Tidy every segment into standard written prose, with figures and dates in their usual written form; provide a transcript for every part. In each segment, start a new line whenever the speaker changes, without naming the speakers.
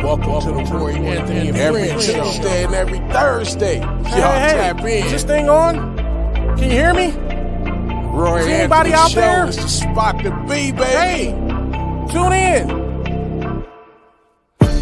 Welcome to the Roy Anthony and every Tuesday and every Thursday. Y'all tap in.
Is this thing on? Can you hear me?
Roy
Is anybody out
Show
there?
is the spot to be, baby.
Hey, tune in.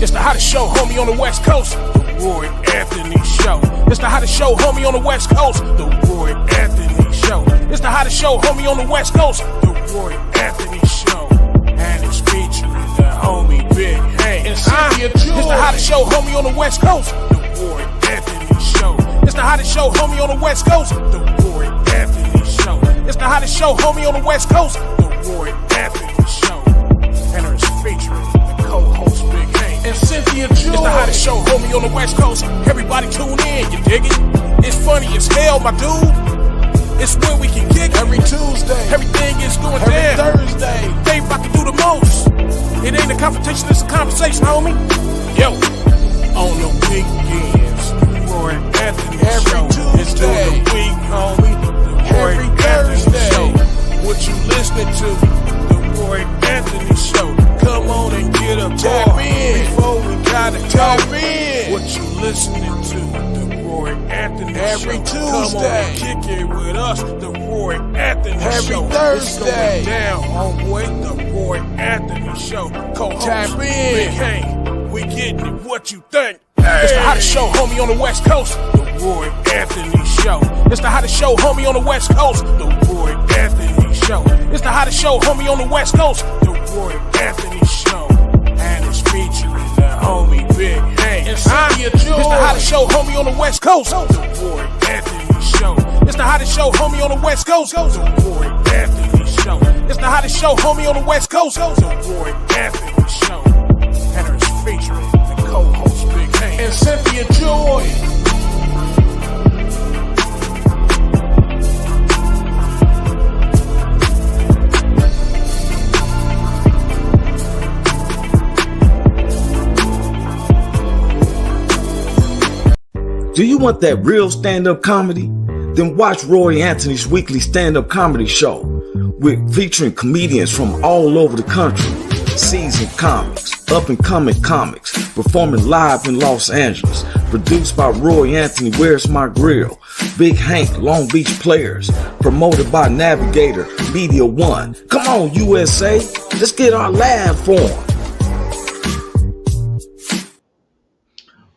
It's the hottest show, homie, on the West Coast. The Roy Anthony Show. It's the hottest show, homie, on the West Coast. The Roy Anthony Show. It's the hottest show, homie, on the West Coast. The Roy Anthony Show. And it's featuring the homie Big Hank and Cynthia. It's the hottest show, homie, on the West Coast. The Roy Anthony Show. It's the hottest show, homie, on the West Coast. The Roy Anthony Show. It's the hottest show, homie, on the West Coast. The Roy Anthony Show. And it's featuring the co-host Big Hank and Cynthia. It's the hottest show, homie, on the West Coast. Everybody tune in, you dig it? It's funny as hell, my dude. It's where we can kick every Tuesday.
Everything is going
every
down.
Thursday.
They about to do the most. It ain't a confrontation, it's a conversation, homie. Yo,
On the weekends, the Roy Anthony
every
Show.
Tuesday.
It's through the week, homie. The Roy
Every
Anthony
Thursday.
Show. What you listening to? The Roy Anthony Show. Come on and get up, tap in. Before we gotta tap in. What you listening to? The Roy Anthony
Every
Show. Come on
Tuesday.
and kick it with us. The Roy Anthony
Every
Show.
Thursday.
It's going down, homeboy. The Roy Anthony Show.
Tap in.
Big Hank. We getting it. What you think? It's the hottest show, homie, on the West Coast. The Roy Anthony Show. It's the hottest show, homie, on the West Coast. The Roy Anthony Show. It's the hottest show, homie, on the West Coast. The Roy Anthony Show. And it's featuring the homie Big Hank and Cynthia. It's the hottest show, homie, on the West Coast. The Roy Anthony Show. It's the hottest show, homie, on the West Coast. The Roy Anthony Show. It's the hottest show, homie, on the West Coast. The Roy Anthony Show. And it's featuring the co-host Big Hank and Cynthia Joy.
Do you want that real stand-up comedy? Then watch Roy Anthony's weekly stand-up comedy show featuring comedians from all over the country, seasoned comics, up-and-coming comics, performing live in Los Angeles, produced by Roy Anthony, Where's My Grill, Big Hank, Long Beach Players, promoted by Navigator, Media One. Come on, USA, let's get our laugh on.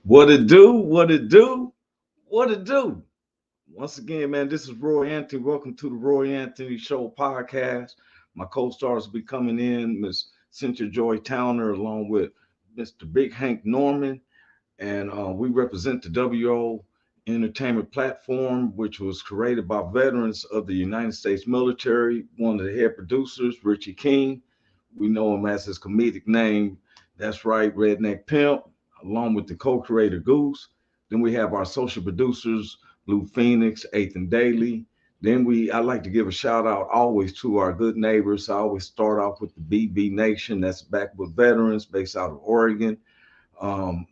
What it do? What it do? What it do? Once again, man, this is Roy Anthony. Welcome to the Roy Anthony Show podcast. My co-stars will be coming in, Miss Cynthia Joy Towner, along with Mr. Big Hank Norman. And we represent the WO Entertainment Platform, which was created by veterans of the United States military. One of the head producers, Richie King. We know him as his comedic name. That's right, Redneck Pimp, along with the co-creator Goose. Then we have our social producers, Blue Phoenix, Ethan Daly. Then I like to give a shout out always to our good neighbors. I always start off with the BB Nation, that's back with veterans based out of Oregon. All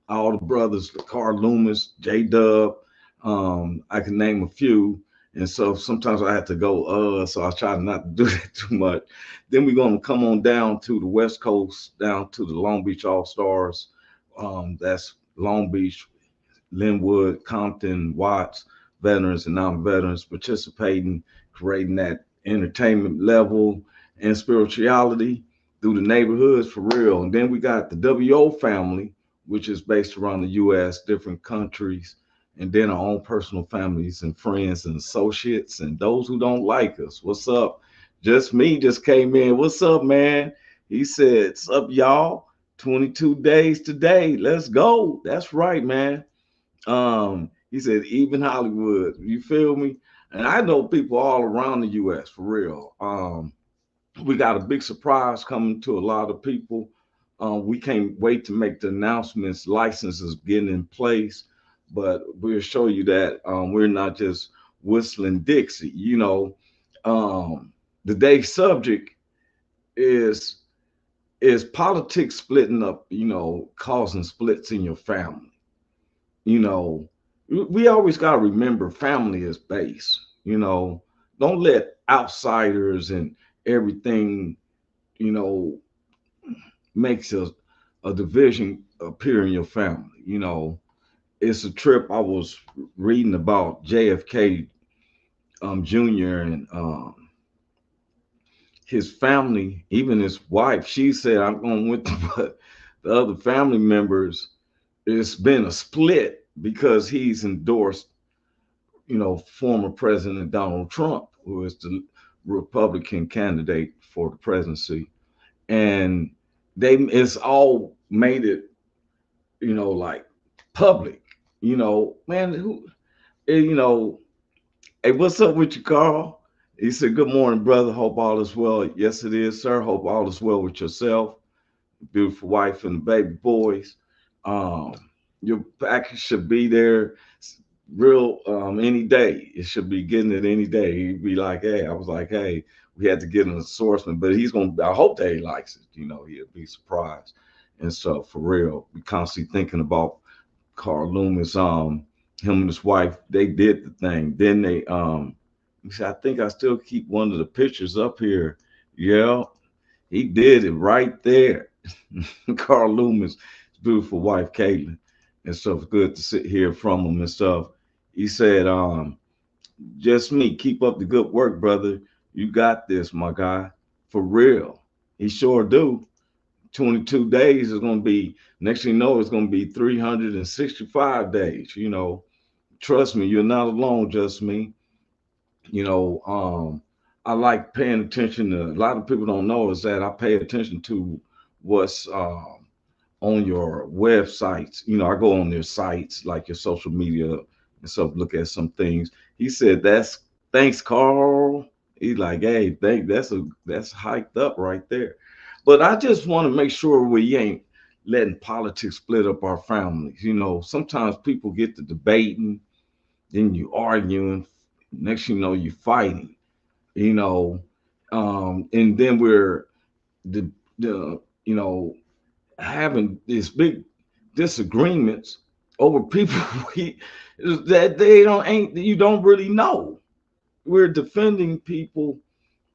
the brothers, Carl Loomis, J-Dub, I can name a few. And so sometimes I have to go, so I try not to do that too much. Then we're going to come on down to the West Coast, down to the Long Beach All-Stars. That's Long Beach, Linwood, Compton, Watts, veterans and non-veterans participating, creating that entertainment level and spirituality through the neighborhoods for real. And then we got the WO family, which is based around the US, different countries, and then our own personal families and friends and associates and those who don't like us. What's up? Just me just came in. What's up, man? He said, "What's up, y'all? 22 days today. Let's go." That's right, man. He said, even Hollywood, you feel me? And I know people all around the US for real. We got a big surprise coming to a lot of people. We can't wait to make the announcements, licenses getting in place, but we'll show you that we're not just whistling Dixie. You know, today's subject is politics splitting up, you know, causing splits in your family. You know, we always got to remember family is base. You know, don't let outsiders and everything, you know, makes a a division appear in your family. It's a trip. I was reading about JFK Jr. and his family, even his wife. She said, "I'm going with the other family members." It's been a split because he's endorsed, former President Donald Trump, who is the Republican candidate for the presidency, and it's all made it, like public. Man, you know, hey, what's up with you, Carl? He said, "Good morning, brother. Hope all is well." Yes, it is, sir. Hope all is well with yourself, beautiful wife, and the baby boys. Um, your package should be there real any day. It should be getting it any day. He'd be like, "Hey," I was like, "Hey, we had to get an assortment, but he's gonna. I hope that he likes it. He'll be surprised." And so, for real, we constantly thinking about Carl Loomis. Him and his wife, they did the thing. Then he said, "I think I still keep one of the pictures up here." Yeah, he did it right there. Carl Loomis, his beautiful wife Caitlin, and stuff. Good to sit here from him and stuff. He said, "Just me. Keep up the good work, brother. You got this, my guy. For real." He sure do. 22 days is gonna be. Next thing you know, it's gonna be 365 days. Trust me, you're not alone. Just me. You know, I like paying attention to. A lot of people don't know is that I pay attention to what's on your websites. I go on their sites like your social media and stuff, look at some things. He said, "That's thanks, Carl." He's like, "Hey, that's hyped up right there." But I just want to make sure we ain't letting politics split up our families. Sometimes people get to debating, then you arguing, next you know you fighting, you know, and then we're the having these big disagreements over people that they don't ain't you don't really know. We're defending people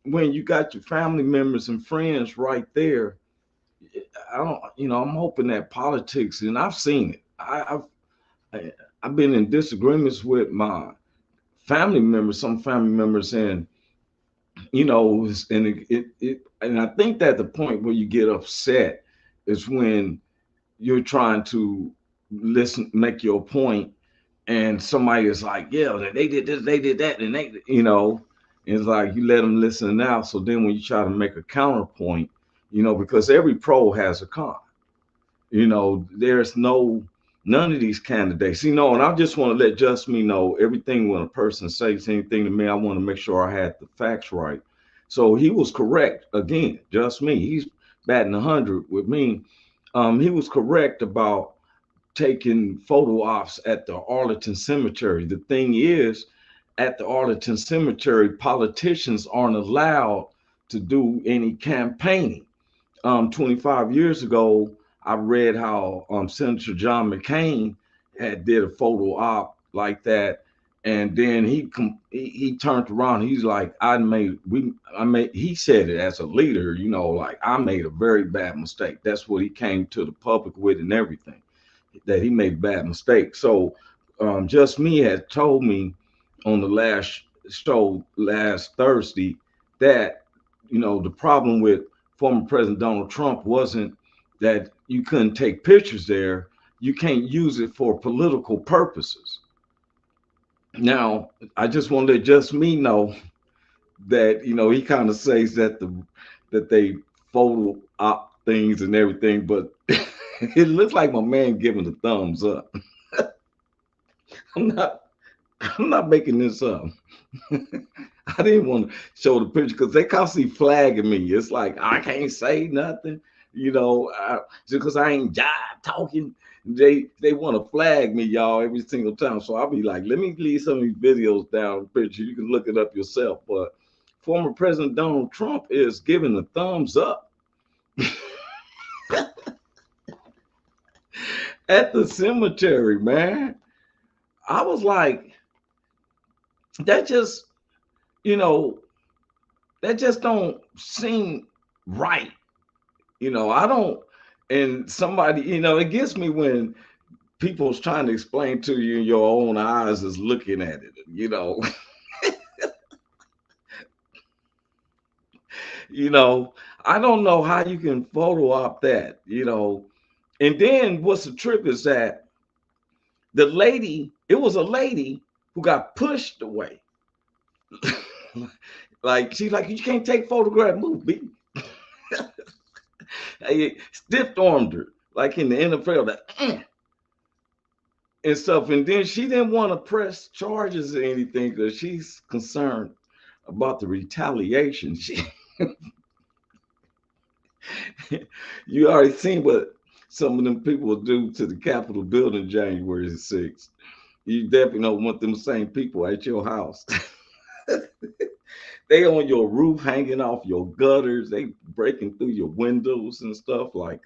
when you got your family members and friends right there. I don't, I'm hoping that politics, and I've seen it. I've been in disagreements with my family members, some family members, and and and I think that the point where you get upset is when you're trying to listen, make your point, and somebody is like, "Yeah, they did this, they did that," and it's like you let them listen out. So then when you try to make a counterpoint, because every pro has a con. There's none of these candidates, and I just want to let just me know everything when a person says anything to me, I want to make sure I had the facts right. So he was correct again, just me. He's batting 100 with me. He was correct about taking photo ops at the Arlington Cemetery. The thing is, at the Arlington Cemetery, politicians aren't allowed to do any campaigning. 25 years ago, I read how Senator John McCain had did a photo op like that, and then he turned around. He's like, He said it as a leader, like I made a very bad mistake. That's what he came to the public with and everything, that he made bad mistakes. So, just me had told me on the last show last Thursday that the problem with former President Donald Trump wasn't that you couldn't take pictures there. You can't use it for political purposes. Now, I just want to let just me know that he kind of says that they photo op things and everything, but it looks like my man giving the thumbs up. I'm not I'm not making this up. I didn't want to show the picture because they constantly flagging me. It's like I can't say nothing, just because I ain't jive talking. They want to flag me, y'all, every single time. So I'll be like, let me leave some of these videos down, picture. You can look it up yourself. But former President Donald Trump is giving a thumbs up at the cemetery, man. I was like, that just, you know, that just don't seem right. I don't. And somebody, it gets me when people's trying to explain to you, your own eyes is looking at it. you know, I don't know how you can photo op that. And then what's the trip is that it was a lady who got pushed away. Like she's like, you can't take photograph, move, B. They stiff armed her, like in the NFL, and stuff. And then she didn't want to press charges or anything because she's concerned about the retaliation. You already seen what some of them people will do to the Capitol building January 6th. You definitely don't want them same people at your house. They on your roof, hanging off your gutters. They breaking through your windows and stuff like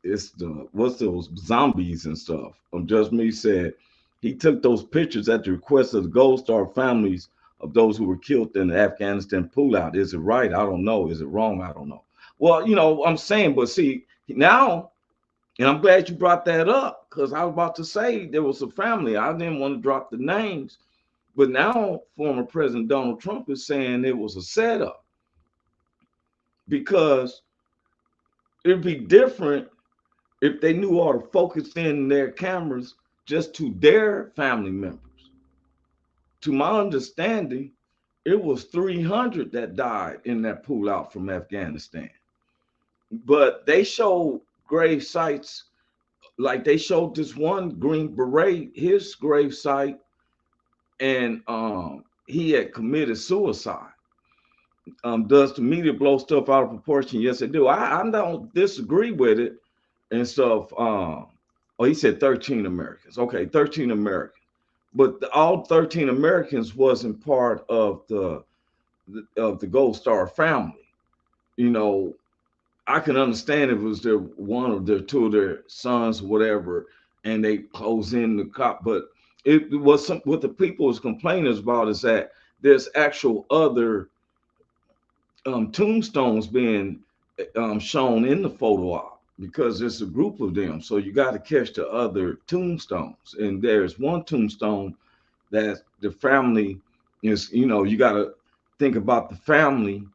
it's the what's those zombies and stuff. Just Me said he took those pictures at the request of the Gold Star families of those who were killed in the Afghanistan pullout. Is it right? I don't know. Is it wrong? I don't know. Well, I'm saying, but see now, and I'm glad you brought that up because I was about to say there was a family. I didn't want to drop the names, but now former President Donald Trump is saying it was a setup because it'd be different if they knew all to focus in their cameras just to their family members. To my understanding, it was 300 that died in that pullout from Afghanistan. But they showed grave sites, like they showed this one Green Beret, his grave site, and he had committed suicide. Does the media blow stuff out of proportion? Yes, they do. I don't disagree with it and stuff. He said 13 Americans. Okay, 13 Americans. But all 13 Americans wasn't part of the Gold Star family. I can understand if it was their one or their two of their sons or whatever, and they close in the cop. But it was what the people was complaining about is that there's actual other tombstones being shown in the photo op because there's a group of them. So you got to catch the other tombstones. And there's one tombstone that the family is, you got to think about the family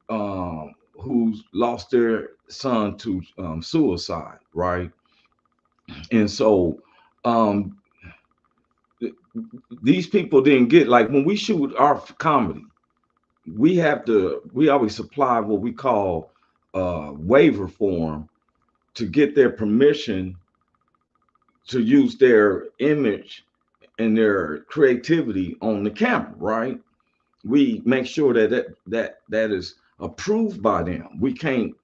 who's lost their son to suicide, right? And so these people didn't get, like when we shoot our comedy, we always supply what we call waiver form to get their permission to use their image and their creativity on the camera, right? We make sure that is approved by them. We can't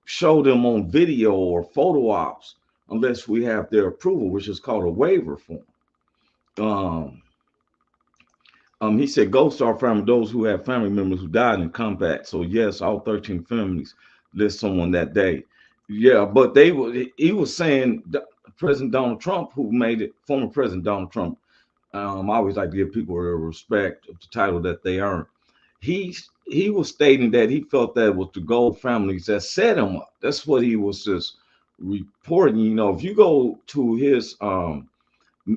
show them on video or photo ops unless we have their approval, which is called a waiver form. He said Gold Star family, those who have family members who died in combat. So yes, all 13 families list someone that day. Yeah, but he was saying President Donald Trump, who made it, former President Donald Trump. I always like to give people their respect of the title that they earn. He was stating that he felt that it was the Gold families that set him up. That's what he was just reporting. If you go to his,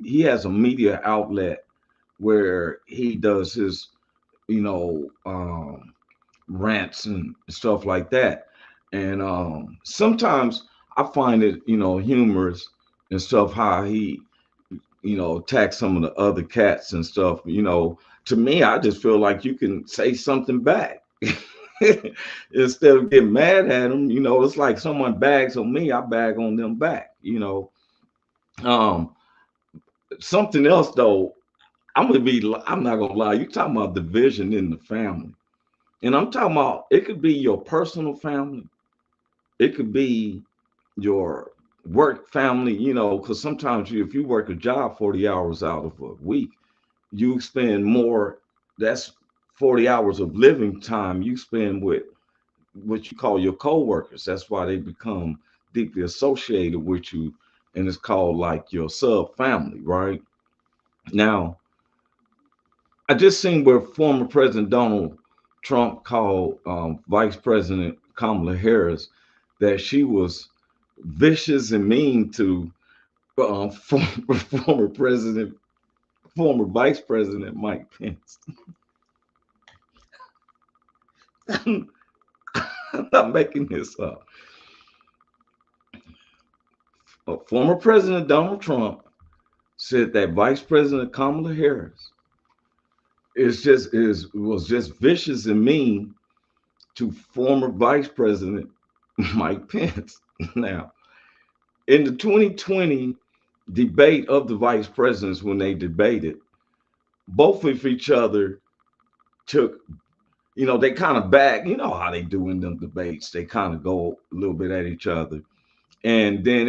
he has a media outlet where he does his, rants and stuff like that. And sometimes I find it, humorous and stuff how he, attack some of the other cats and stuff. To me, I just feel like you can say something back instead of getting mad at them. It's like someone bags on me, I bag on them back. Something else though, I'm not gonna lie. You talking about division in the family, and I'm talking about it could be your personal family, it could be your work family, because sometimes if you work a job 40 hours out of a week, you spend more. That's 40 hours of living time you spend with what you call your coworkers. That's why they become deeply associated with you, and it's called like your sub family, right? Now, I just seen where former President Donald Trump called Vice President Kamala Harris that she was vicious and mean to former president, former vice president Mike Pence. I'm not making this up. Former President Donald Trump said that Vice President Kamala Harris was just vicious and mean to former Vice President Mike Pence. Now, in the 2020 debate of the vice presidents, when they debated, both of each other took, they kind of back, how they do in them debates. They kind of go a little bit at each other. And then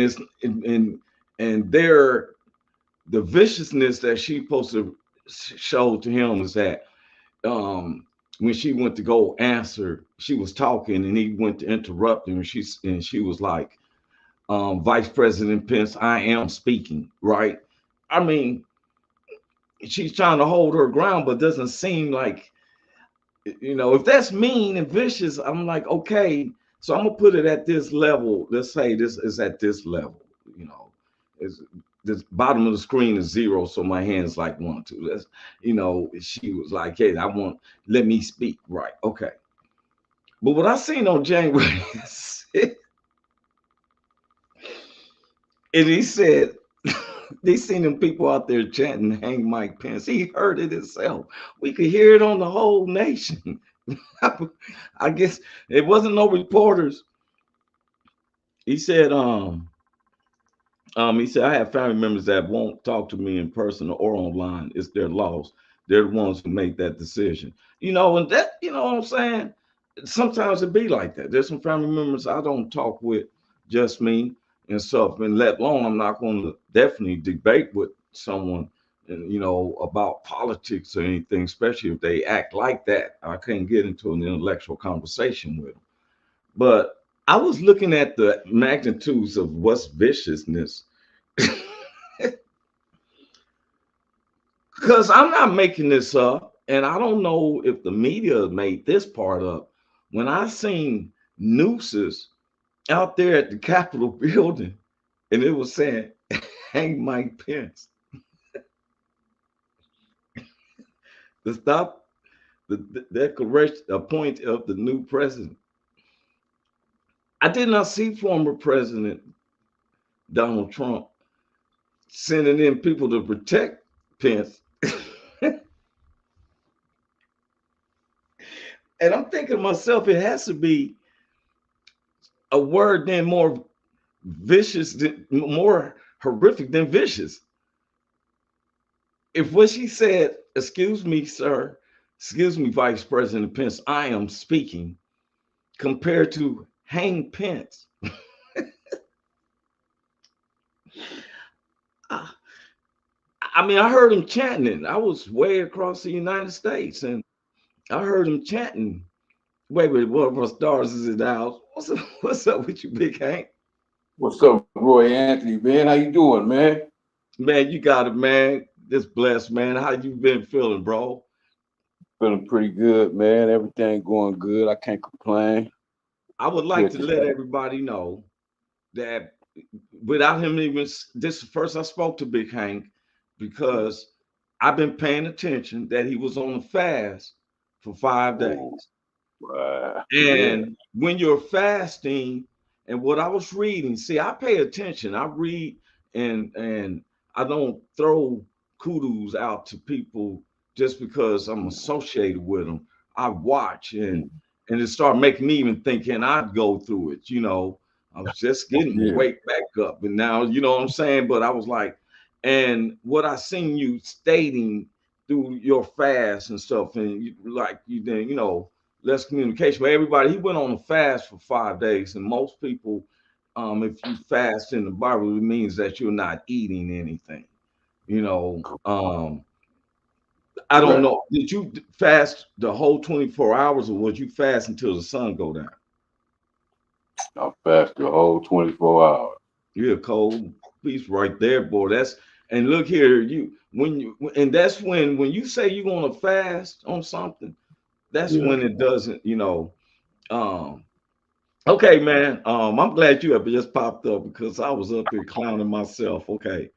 and the viciousness that she supposed to show to him is that when she went to go answer, she was talking and he went to interrupt her, and she was like, Vice President Pence, I am speaking, right? I mean, she's trying to hold her ground, but doesn't seem like, if that's mean and vicious, I'm like, okay, so I'm gonna put it at this level. Let's say this is at this level, is the bottom of the screen is 0, so my hand's like 1, 2. That's, she was like, hey, let me speak, right? Okay. But what I seen on January 6th, and he said, they seen them people out there chanting, hang Mike Pence. He heard it himself. We could hear it on the whole nation. I guess it wasn't no reporters. He said, he said, I have family members that won't talk to me in person or online. It's their loss. They're the ones who make that decision. And that, what I'm saying? Sometimes it be like that. There's some family members I don't talk with, just me and stuff. And let alone, I'm not going to definitely debate with someone, about politics or anything, especially if they act like that. I can't get into an intellectual conversation with them. But I was looking at the magnitudes of what's viciousness. Because I'm not making this up, and I don't know if the media made this part up. When I seen nooses out there at the Capitol building, and it was saying, hang Mike Pence. To stop the declaration, appoint of the new president. I did not see former President Donald Trump sending in people to protect Pence. And I'm thinking to myself, it has to be a word then more vicious, more horrific than vicious. If what she said, excuse me, sir, excuse me, Vice President Pence, I am speaking, compared to hang Pence. I mean, I heard him chanting. I was way across the United States, and I heard him chanting. Wait, one of our stars is in the house. What's up with you, Big Hank?
What's up, Roy Anthony, man? How you doing, man?
Man, you got it, man. Just blessed, man. How you been feeling, bro?
Feeling pretty good, man. Everything going good. I can't complain.
I would like to let everybody know that without him even, this is first I spoke to Big Hank, because I've been paying attention that he was on a fast for 5 days. And when you're fasting, and what I was reading, see, I pay attention. I read, and I don't throw kudos out to people just because I'm associated with them. I watch, and it started making me even thinking I'd go through it. I was just getting my weight back up, and now, you know what I'm saying? But I was like, and what I seen you stating through your fast and stuff, and you then, less communication. But everybody, he went on a fast for 5 days, and most people, if you fast in the Bible, it means that you're not eating anything. I don't know. Did you fast the whole 24 hours, or would you fast until the sun go down?
I fast the whole 24 hours.
You're a cold piece right there, boy. And look here, that's when you say you're gonna fast on something, that's when it doesn't, Okay, man. I'm glad you have just popped up because I was up here clowning myself. Okay.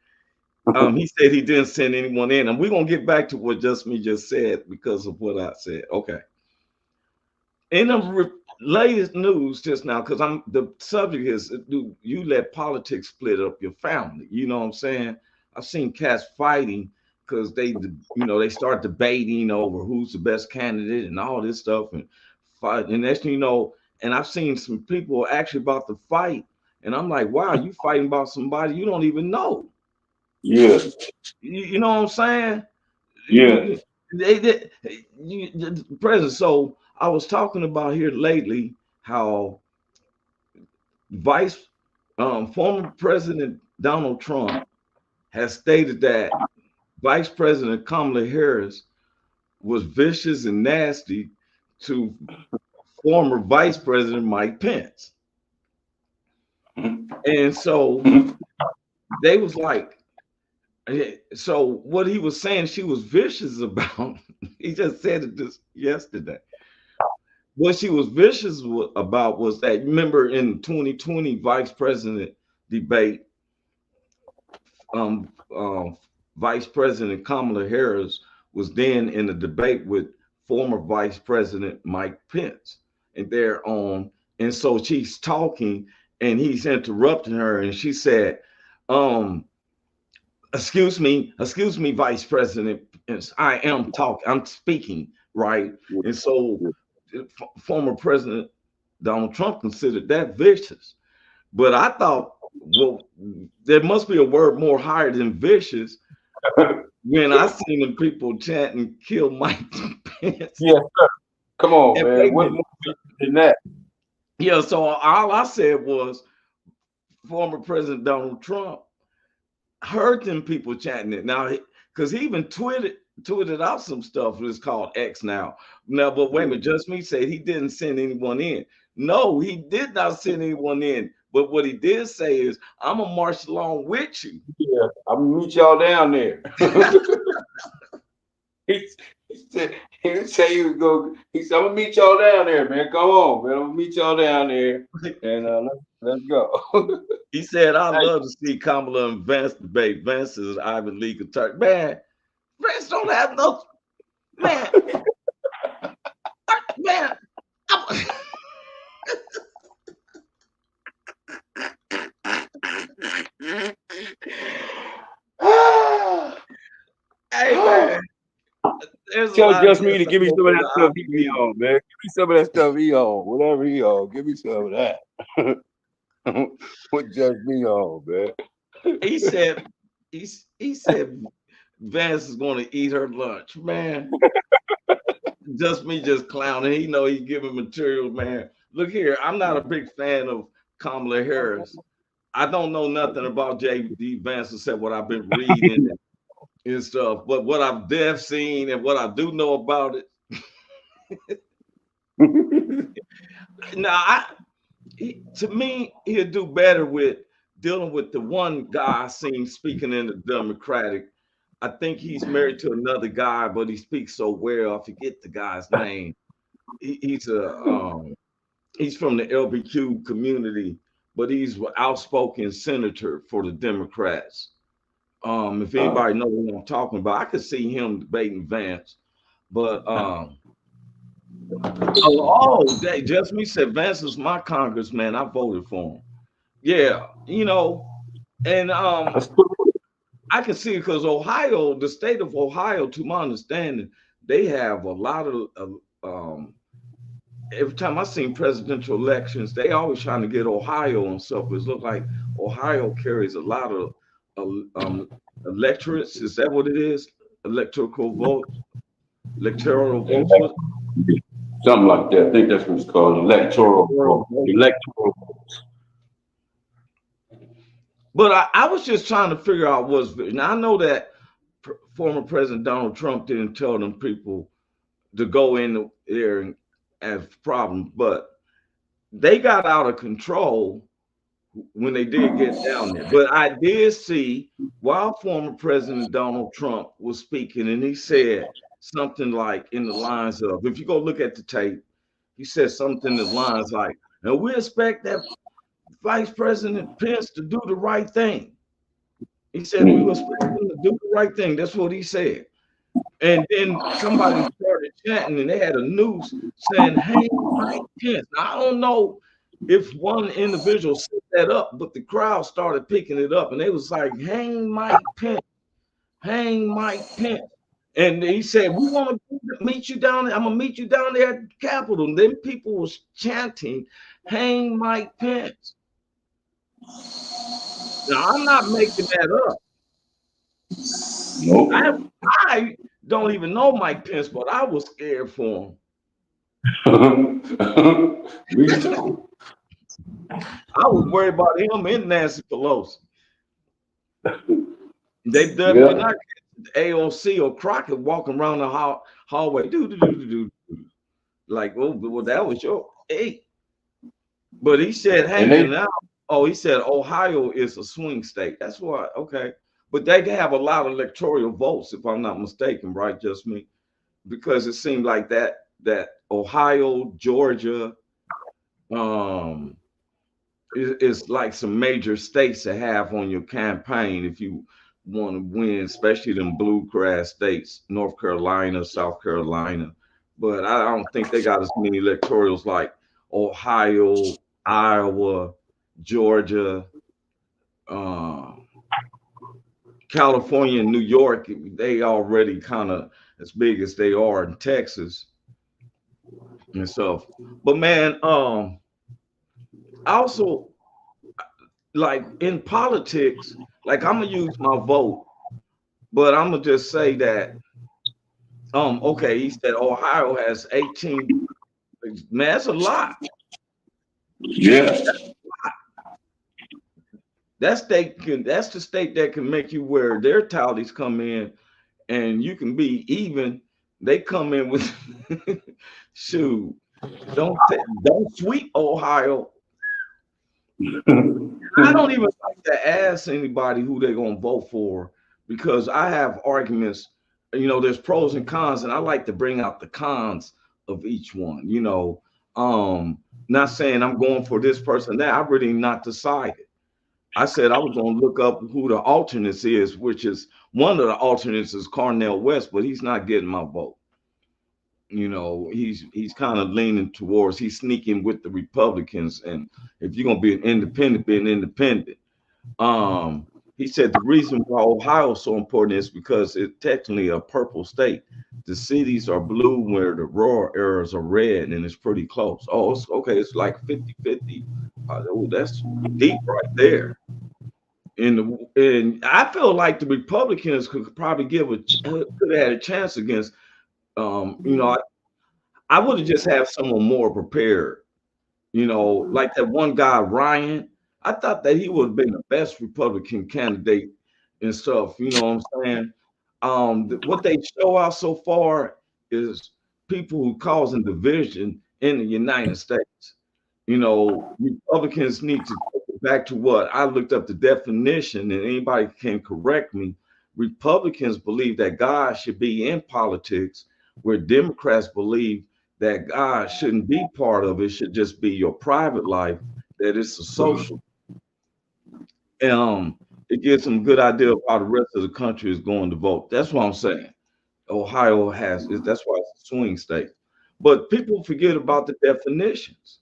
He said he didn't send anyone in, and we're gonna get back to what just me just said because of what I said. Okay. In the latest news just now, because I'm the subject is do you let politics split up your family? You know what I'm saying? I've seen cats fighting because they start debating over who's the best candidate and all this stuff and fight. And next thing you know, and I've seen some people actually about to fight, and I'm like, wow, you fighting about somebody you don't even know.
Yeah,
You know what I'm saying?
yeah.
They the president. So I was talking about here lately how Vice former President Donald Trump has stated that Vice President Kamala Harris was vicious and nasty to former Vice President Mike Pence. And so they was like, so what he was saying she was vicious about, he just said it just yesterday. What she was vicious about was that remember in 2020 vice president debate, um, Vice President Kamala Harris was then in a debate with former Vice President Mike Pence, and they're on, and so she's talking, and he's interrupting her, and she said, um, excuse me, Vice President, I am talking, I'm speaking, right?" And so former President Donald Trump considered that vicious. But I thought, well, there must be a word more higher than vicious when I seen them people chanting "Kill Mike Pence."
Yeah, come on,
And
man.
wait a
What
minute.
more than that?
Yeah, so all I said was former President Donald Trump heard them people chanting it. Now, because he even tweeted out some stuff. It's called X now. Now, but wait a minute, just me said he didn't send anyone in. No, he did not send anyone in. But what he did say is, "I'm gonna march along with you."
Yeah, I'm gonna meet y'all down there. he, he said he was go. He said, "I'm gonna meet y'all down there, man. Come on, man. I'm gonna meet y'all down there, and let's go."
He said, "I'd
Hey,
love to see Kamala and Vance debate. Vance is an Ivy League attorney. Man, Vance don't have no man. Man, I'm- hey man, there's a
tell
lot of
just me
cats
to
that
give me
go
some of
to
that
the
stuff
Ivy
he be
League.
on, man. Give me some of that stuff he on. Whatever he on, give me some of that. Put just me on, man.
He said, he said Vance is going to eat her lunch. Man, just me just clowning. He know he's giving material, man. Look here, I'm not a big fan of Kamala Harris. I don't know nothing about J.D. Vance except what I've been reading and stuff. But what I've deaf seen and what I do know about it, now to me, he'll do better with dealing with the one guy I seen speaking in the Democratic. I think he's married to another guy, but he speaks so well. I forget the guy's name. He's from the LBQ community, but he's an outspoken senator for the Democrats. If anybody knows what I'm talking about, I could see him debating Vance. But just me said Vance is my congressman. I voted for him. Yeah, and I can see because Ohio, the state of Ohio, to my understanding, they have a lot of every time I seen presidential elections, they always trying to get Ohio and stuff. It looks like Ohio carries a lot of electorates. Is that what it is? Electoral votes.
Something like that. I think that's what it's called. Electoral vote. Electoral.
But I was just trying to figure out what's. Now I know that former President Donald Trump didn't tell them people to go in there and have problems, but they got out of control when they did get down there. But I did see while former President Donald Trump was speaking, and he said something like in the lines of, if you go look at the tape, he said something in the lines like, and we expect that Vice President Pence to do the right thing. He said we expect him to do the right thing. That's what he said. And then somebody started chanting, and they had a noose saying, "Hang Mike Pence." Now, I don't know if one individual set that up, but the crowd started picking it up, and they was like, "Hang Mike Pence, hang Mike Pence." And he said, "We want to meet you down there. I'm gonna meet you down there at the Capitol." And then people was chanting, "Hang Mike Pence." Now, I'm not making that up.
Nope.
I don't even know Mike Pence, but I was scared for
Me too.
him. I was worried about him and Nancy Pelosi. They definitely not AOC or Crockett walking around the hallway, like, oh, well, that was your hey. But he said, hanging out. Oh, he said Ohio is a swing state. That's why, okay. But they have a lot of electoral votes, if I'm not mistaken, right? Just me, because it seemed like that Ohio, Georgia, is like some major states to have on your campaign if you want to win, especially them bluegrass states, North Carolina, South Carolina. But I don't think they got as many electorals like Ohio, Iowa, Georgia, California, and New York. They already kind of as big as they are in Texas and stuff. But man, also, like in politics, like I'm gonna use my vote, but I'm gonna just say that okay, he said Ohio has 18. Man, that's a lot.
Yeah.
That's the state that can make you where their tallies come in and you can be even. They come in with shoot. Don't sweep Ohio. I don't even like to ask anybody who they're gonna vote for because I have arguments. You know, there's pros and cons, and I like to bring out the cons of each one. You know, not saying I'm going for this person. That I really not decided. I said I was gonna look up who the alternates is, which is one of the alternates is Cornel West, but he's not getting my vote. You know, he's kind of leaning towards he's sneaking with the Republicans, and if you're gonna be an independent, be an independent. He said the reason why Ohio is so important is because it's technically a purple state. The cities are blue where the rural areas are red, and it's pretty close. Oh, it's okay, it's like 50-50. Oh, that's deep right there. And I feel like the Republicans could probably could have had a chance against you know, I would have just had someone more prepared, you know, like that one guy, Ryan. I thought that he would have been the best Republican candidate and stuff, you know what I'm saying? What they show out so far is people who causing division in the United States. You know, Republicans need to take it back to what I looked up the definition, and anybody can correct me. Republicans believe that God should be in politics, where Democrats believe that God shouldn't be part of it, should just be your private life, that it's a social. It gives them a good idea of how the rest of the country is going to vote. That's what I'm saying. Ohio has it, that's why it's a swing state. But people forget about the definitions.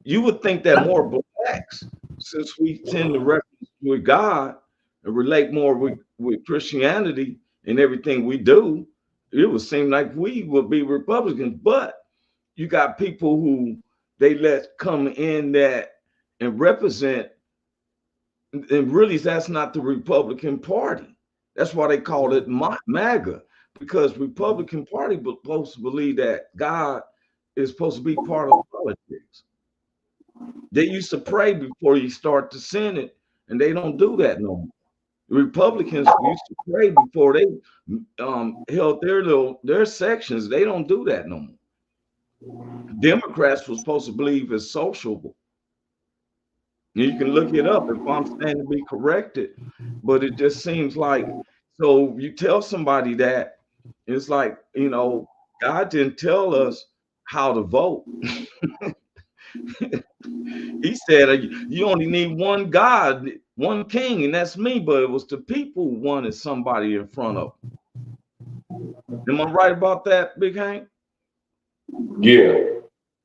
You would think that more blacks, since we tend to reference with God and relate more with Christianity and everything we do, it would seem like we would be Republicans. But you got people who they let come in that and represent, and really that's not the Republican Party. That's why they call it MAGA, because Republican Party was supposed to believe that God is supposed to be part of politics. They used to pray before you start the Senate, and they don't do that no more. The Republicans used to pray before they held their sections. They don't do that no more. Democrats were supposed to believe it's sociable. You can look it up if I'm saying to be corrected, but it just seems like, so you tell somebody that it's like, you know, God didn't tell us how to vote. He said you only need one God, one king, and that's me. But it was the people who wanted somebody in front of them. Am I right about that, Big Hank?
Yeah.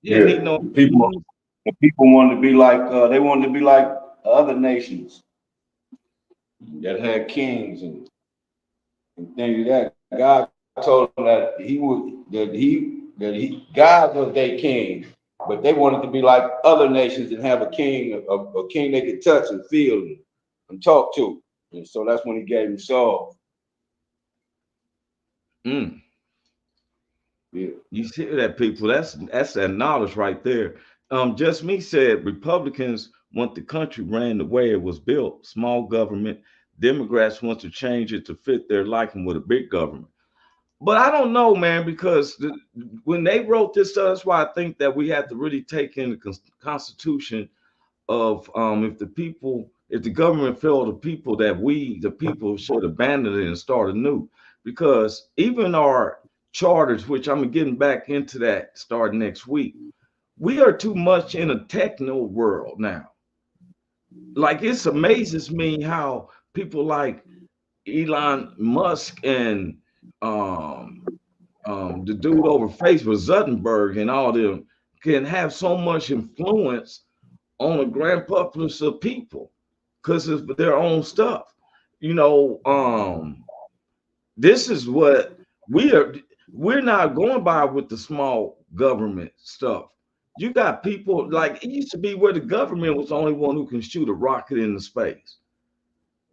Yeah, need no
people. The people wanted to be like they wanted to be like other nations that had kings and things like that. God told them that God was their king, but they wanted to be like other nations and have a king, a king they could touch and feel and talk to. And so that's when he gave him Saul.
Mm.
Yeah.
You see that, people? That's that knowledge right there. Just me said Republicans want the country ran the way it was built, small government. Democrats want to change it to fit their liking with a big government. But I don't know, man, because when they wrote this, that's why I think that we have to really take in the Constitution of if the government failed the people, that we, the people, should abandon it and start anew. Because even our charters, which I'm getting back into that starting next week, we are too much in a techno world now. Like, it amazes me how people like Elon Musk and the dude over Facebook, Zuckerberg, and all them can have so much influence on the grand populace of people because of their own stuff. This is what we're not going by with the small government stuff. You got people like it used to be where the government was the only one who can shoot a rocket into space.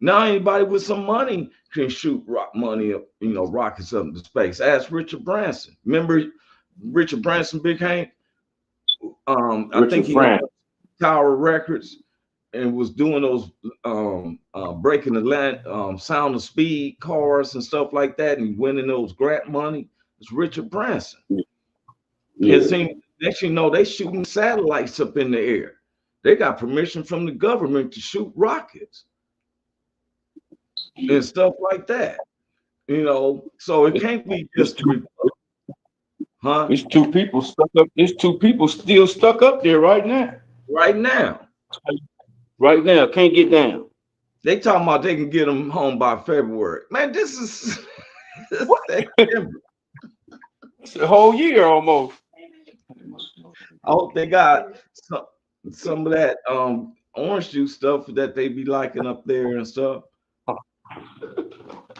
Now anybody with some money can shoot rockets up into space. Ask Richard Branson. Remember Richard Branson, Big Hank? I think he owned Tower Records and was doing those breaking the land, sound of speed cars and stuff like that, and winning those grant money. It's Richard Branson. Yeah. And see, next you know, they shooting satellites up in the air. They got permission from the government to shoot rockets and stuff like that. So it can't be just huh?
There's two people stuck up. There's two people still stuck up there right now.
Right now.
Right now, can't get down.
They talking about they can get them home by February. Man, this is
it's a whole year almost.
I hope they got some of that orange juice stuff that they be liking up there and stuff.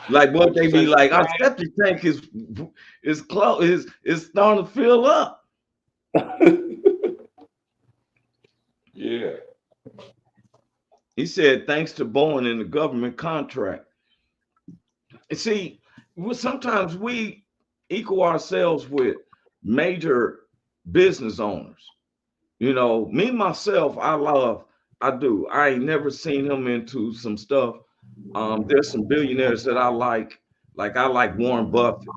Like what they be like, our septic tank is close, is starting to fill up.
Yeah.
He said, thanks to Boeing and the government contract. And see, sometimes we equal ourselves with major business owners. Me myself, I do. I ain't never seen him into some stuff. There's some billionaires that I like I like Warren Buffett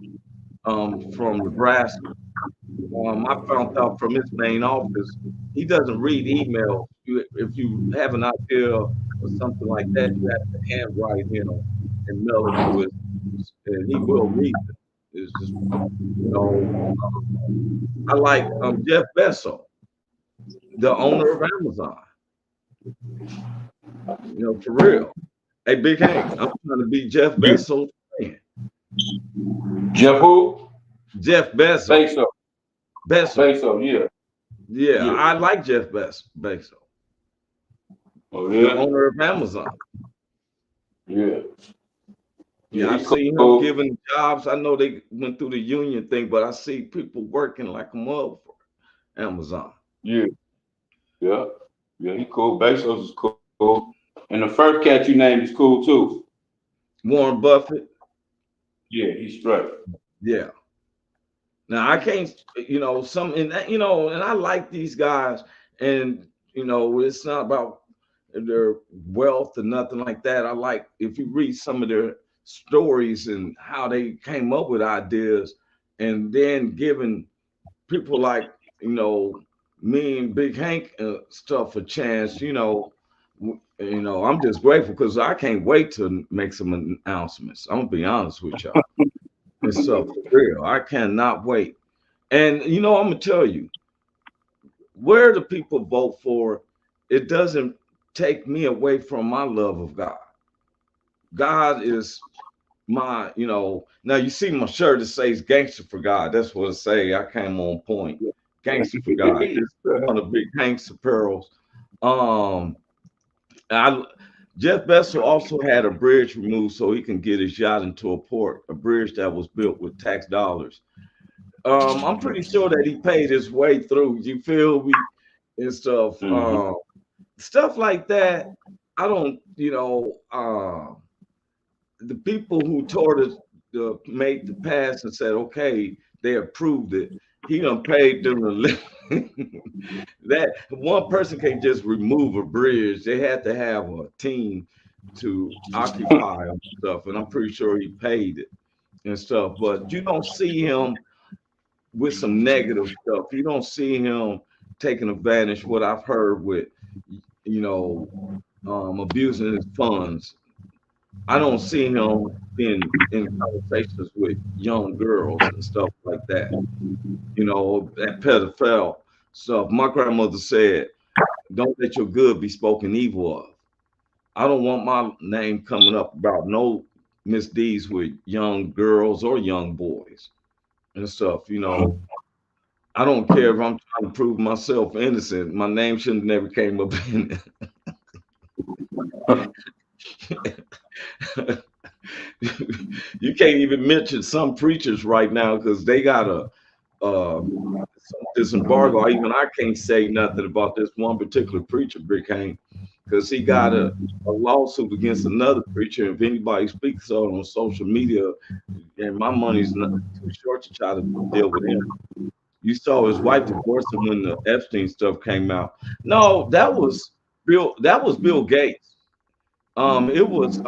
from Nebraska. I found out from his main office, he doesn't read email. If you have an idea or something like that, you have to handwrite him and mail it to us, and he will read it. It's just, I like Jeff Bezos, the owner of Amazon. For real. Hey, Big Hank, I'm trying to be Jeff Bezos fan.
Jeff who?
Jeff Bezos. Bezos,
yeah.
Yeah, I like Jeff Bezos.
Oh, yeah.
The owner of Amazon.
Yeah.
Yeah, I see him giving jobs. I know they went through the union thing, but I see people working like a mother for Amazon.
Yeah. Yeah. Yeah, he cool. Bezos is cool. And the first cat you named is cool too.
Warren Buffett.
Yeah, he's straight.
Yeah. Now I can't, and I like these guys, and it's not about their wealth or nothing like that. I like if you read some of their stories and how they came up with ideas, and then giving people like me and Big Hank stuff a chance. I'm just grateful because I can't wait to make some announcements. I'm gonna be honest with y'all. And so for real, I cannot wait. And you know, I'm gonna tell you, where the people vote for, it doesn't take me away from my love of God. God is my, you know, now you see my shirt, it says gangster for God. That's what it say. I came on point. Gangster for God. This is one of the big gangster pearls. Um I Jeff Bessel also had a bridge removed so he can get his yacht into a port, a bridge that was built with tax dollars. I'm pretty sure that he paid his way through. You feel me? And stuff.
Mm-hmm.
Stuff like that. I don't, you know, the people who tore the made the pass and said, okay, they approved it. He done paid them to live. That one person can't just remove a bridge. They had to have a team to occupy stuff, and I'm pretty sure he paid it and stuff. But you don't see him with some negative stuff. You don't see him taking advantage. What I've heard with, you know, abusing his funds. I don't see him in conversations with young girls and stuff like that. You know, that pedophile stuff. My grandmother said, "Don't let your good be spoken evil of." I don't want my name coming up about no misdeeds with young girls or young boys and stuff. You know, I don't care if I'm trying to prove myself innocent. My name shouldn't never came up in it. You can't even mention some preachers right now because they got a this embargo. Even I can't say nothing about this one particular preacher, Big Hank, because he got a lawsuit against another preacher. If anybody speaks on social media, and my money's not too short to try to deal with him. You saw his wife divorced him when the Epstein stuff came out. No, that was Bill. That was Bill Gates. It was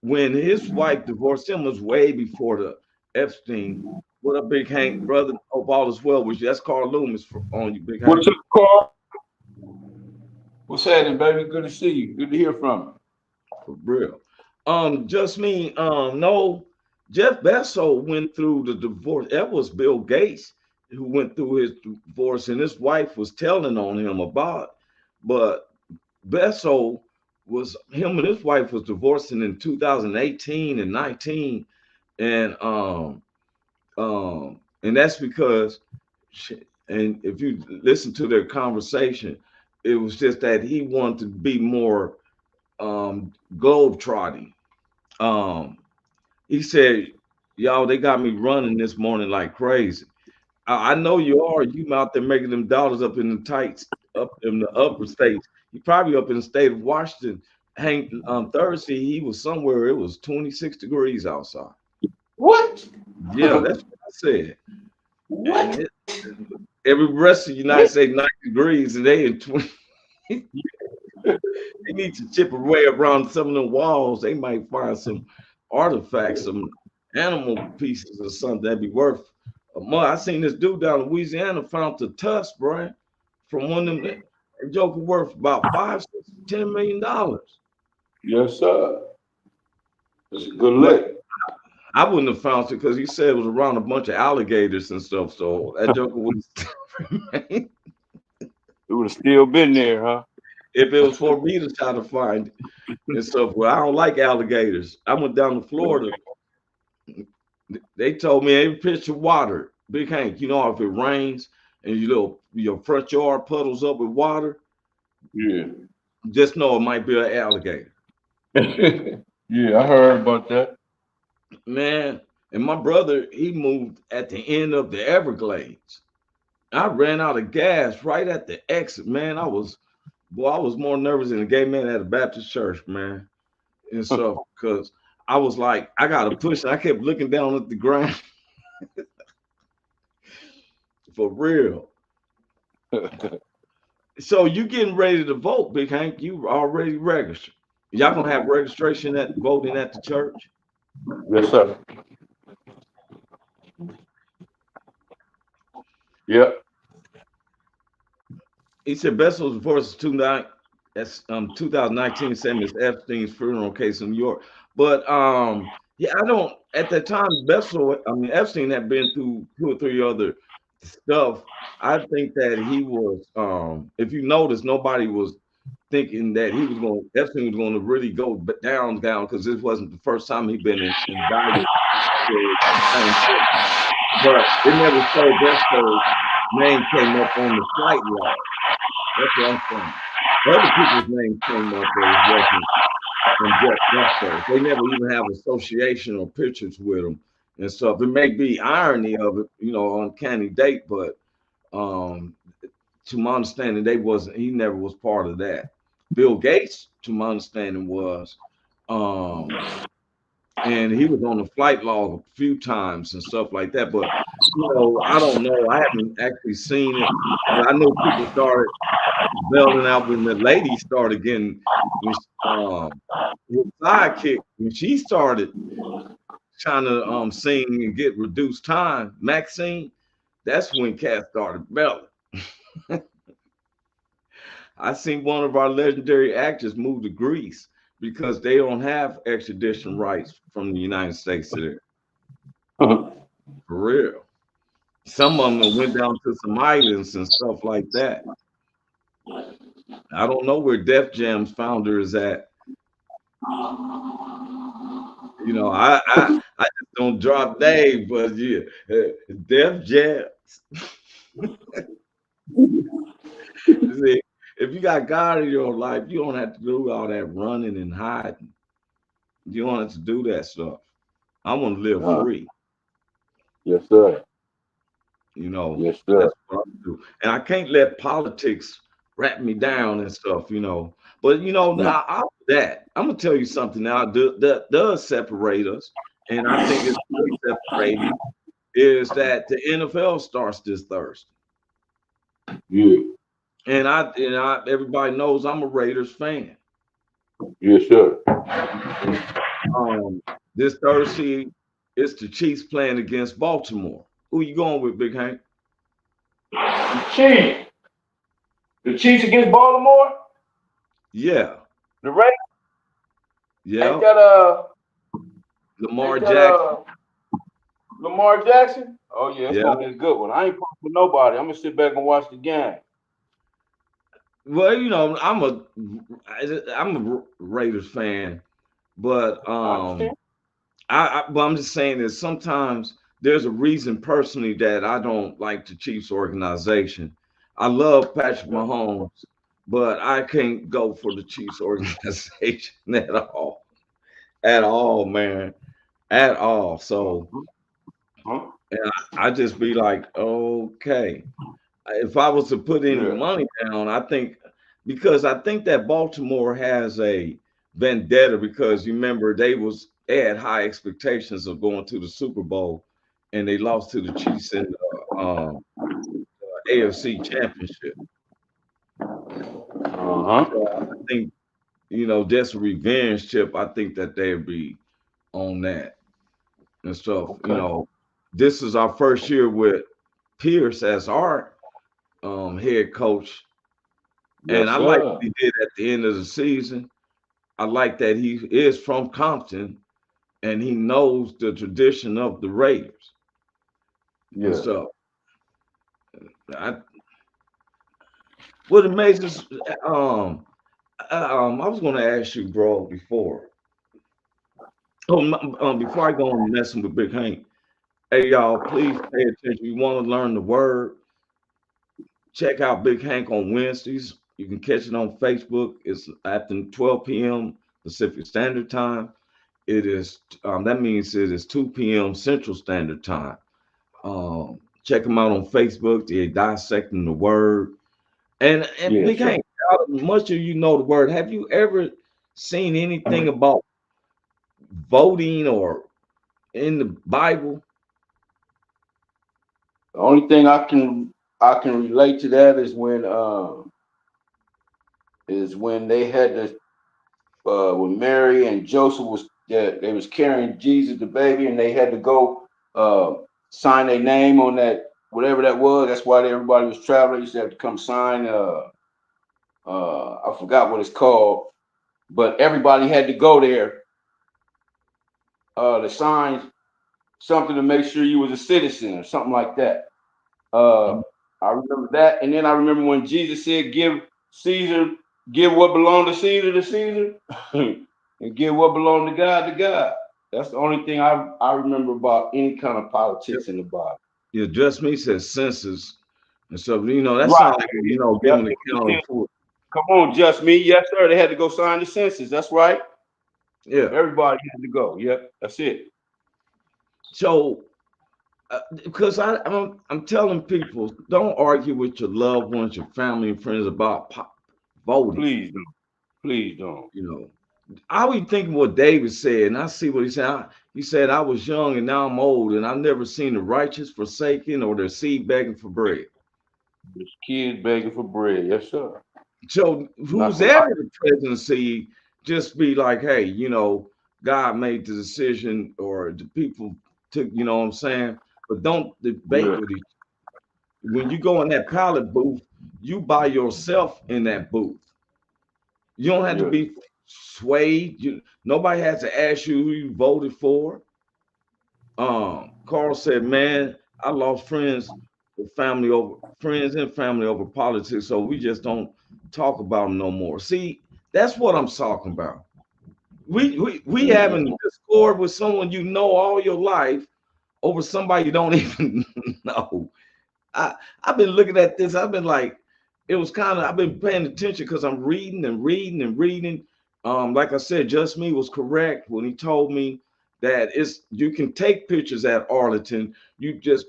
when his wife divorced him was way before the Epstein. What up, Big Hank, brother? Hope all is well with you. That's Carl Loomis on you, Big Hank.
What's up, Carl? What's happening, baby? Good to see you. Good to hear from you.
For real. Just me. No, Jeff Bezos went through the divorce. That was Bill Gates who went through his divorce, and his wife was telling on him about. But Bezos was him and his wife was divorcing in 2018 and 19, and and that's because, and if you listen to their conversation, it was just that he wanted to be more globe trotting. Um, he said, "Y'all, they got me running this morning like crazy. I know you are. You out there making them dollars up in the tights, up in the upper states. You probably up in the state of Washington. Hank, Thursday, he was somewhere. It was 26 degrees outside.
What?
Yeah, that's what I said. And
What?
every rest of the United States 90 degrees, and they in 20. They need to chip away around some of the walls. They might find some artifacts, some animal pieces or something that'd be worth a month. I seen this dude down in Louisiana found the tusk, bro, from one of them. That joker worth about $5, $6, $10 million.
Yes, sir. That's a good
But
lick.
I wouldn't have found it because he said it was around a bunch of alligators and stuff. So that joker would have
It would have still been there, huh?
if it was for me to try to find it and stuff. Well, I don't like alligators. I went down to Florida. They told me every pitch of water, Big Hank, you know, if it rains and your front yard puddles up with water,
Yeah.
just know it might be an alligator.
Yeah, I heard about that.
Man, and my brother, he moved at the end of the Everglades. I ran out of gas right at the exit, man. I was more nervous than a gay man at a Baptist church, man. And so, because I was like, I gotta push. I kept looking down at the ground for real. So you getting ready to vote, Big Hank? You already registered. Y'all gonna have registration at voting at the church?
Yes, sir. Yep.
He said Bessel's divorce is 2019, same as Epstein's funeral case in New York. But Yeah, I don't. At that time, Epstein had been through 2 or 3 other stuff. I think that he was. If you notice, nobody was thinking that Epstein was going to really go down, because this wasn't the first time he'd been indicted for the same thing. But it never showed Desto's name came up on the flight log. That's what I'm saying. Other people's names came up, but it wasn't on Jeff Desto. They never even have association or pictures with him and stuff. It may be irony of it, uncanny date, but um, to my understanding, he never was part of that. Bill Gates, to my understanding, was, um, and he was on the flight log a few times and stuff like that. But I don't know. I haven't actually seen it, but I know people started belling out when the lady started getting his sidekick when she started trying to sing and get reduced time. Maxine, that's when Cat started belling. I seen one of our legendary actors move to Greece because they don't have extradition rights from the United States to there. For real. Some of them went down to some islands and stuff like that. I don't know where Def Jam's founder is at. I just don't drop names, but yeah, Def Jam. See, if you got God in your life, you don't have to do all that running and hiding. You don't have to do that stuff. I want to live free.
Yes, sir.
Yes, sir. That's what I do. And I can't let politics wrap me down and stuff. But after that, I'm gonna tell you something now that does separate us, and I think it's really separating, is that the NFL starts this Thursday.
Yeah.
And everybody knows I'm a Raiders fan.
Yes, sir.
This Thursday, it's the Chiefs playing against Baltimore. Who you going with, Big Hank?
The Chiefs. The Chiefs against Baltimore?
Yeah.
The Raiders?
Yeah.
Ain't that
Lamar Jackson?
Lamar Jackson? Oh yeah, it's gonna be a good one. I ain't pulling for nobody. I'm gonna sit back and watch the game.
Well, I'm a Raiders fan, but I'm just saying that sometimes there's a reason personally that I don't like the Chiefs organization. I love Patrick Mahomes, but I can't go for the Chiefs organization at all, man, at all. So, and I just be like, okay. If I was to put any money down, because I think that Baltimore has a vendetta, because you remember they had high expectations of going to the Super Bowl, and they lost to the Chiefs in the AFC Championship. So I think just a revenge chip. I think that they'd be on that and stuff. Okay. This is our first year with Pierce as our head coach. Yes, and I like what he did at the end of the season. I like that he is from Compton and he knows the tradition of the Raiders. Yeah. And so what amazes I was going to ask you, bro, before I go on messing with Big Hank. Hey, y'all, please pay attention. You want to learn the word, check out Big Hank on Wednesdays. You can catch it on Facebook. It's after 12 p.m. Pacific Standard Time. It is that means it is 2 p.m. Central Standard Time. Check them out on Facebook. They're dissecting the word. And Big Hank, how much of you know the word? Have you ever seen anything about voting or in the Bible?
The only thing I can relate to that is when they had this when Mary and Joseph they was carrying Jesus the baby, and they had to go sign their name on that, whatever that was. That's why everybody was traveling. They used to have to come sign I forgot what it's called, but everybody had to go there to sign something to make sure you was a citizen or something like that. I remember that, and then I remember when Jesus said, give what belonged to Caesar, and give what belonged to God to God. That's the only thing I remember about any kind of politics in the Bible.
Yeah, just me says census. And so, that
Right.
sounds like, giving accounting for.
Come on, just me. Yes, sir. They had to go sign the census. That's right.
Yeah.
Everybody had to go. Yep, that's it.
So, because I'm telling people, don't argue with your loved ones, your family and friends about voting.
Please don't. Please don't.
I was thinking what David said, and I see what he said. He said, I was young and now I'm old, and I've never seen the righteous forsaken or their seed begging for bread.
There's kids begging for bread. Yes, sir.
So
Not
who's
for
ever
life.
the presidency, just be like, hey, God made the decision, or the people took, you know what I'm saying? But don't debate
Yeah.
with each other. When you go in that ballot booth, you by yourself in that booth. You don't have to
Yeah.
be swayed. Nobody has to ask you who you voted for. Carl said, man, I lost friends and family over politics, so we just don't talk about them no more. See, that's what I'm talking about. We having
Mm-hmm.
a discord with someone you know all your life over somebody you don't even know. I've been looking at this. I've been like, I've been paying attention because I'm reading and reading and reading. Like I said, Just Me was correct when he told me that you can take pictures at Arlington.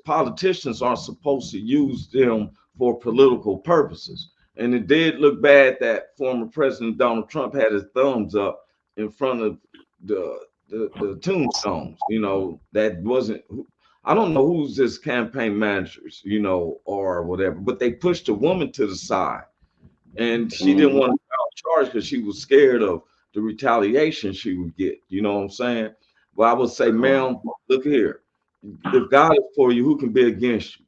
Politicians aren't supposed to use them for political purposes. And it did look bad that former President Donald Trump had his thumbs up in front of the tombstones. That wasn't. I don't know who's this campaign managers, or whatever, but they pushed a woman to the side, and she didn't want to file charge because she was scared of the retaliation she would get. You know what I'm saying? Well, I would say, ma'am, look here. If God is for you, who can be against you?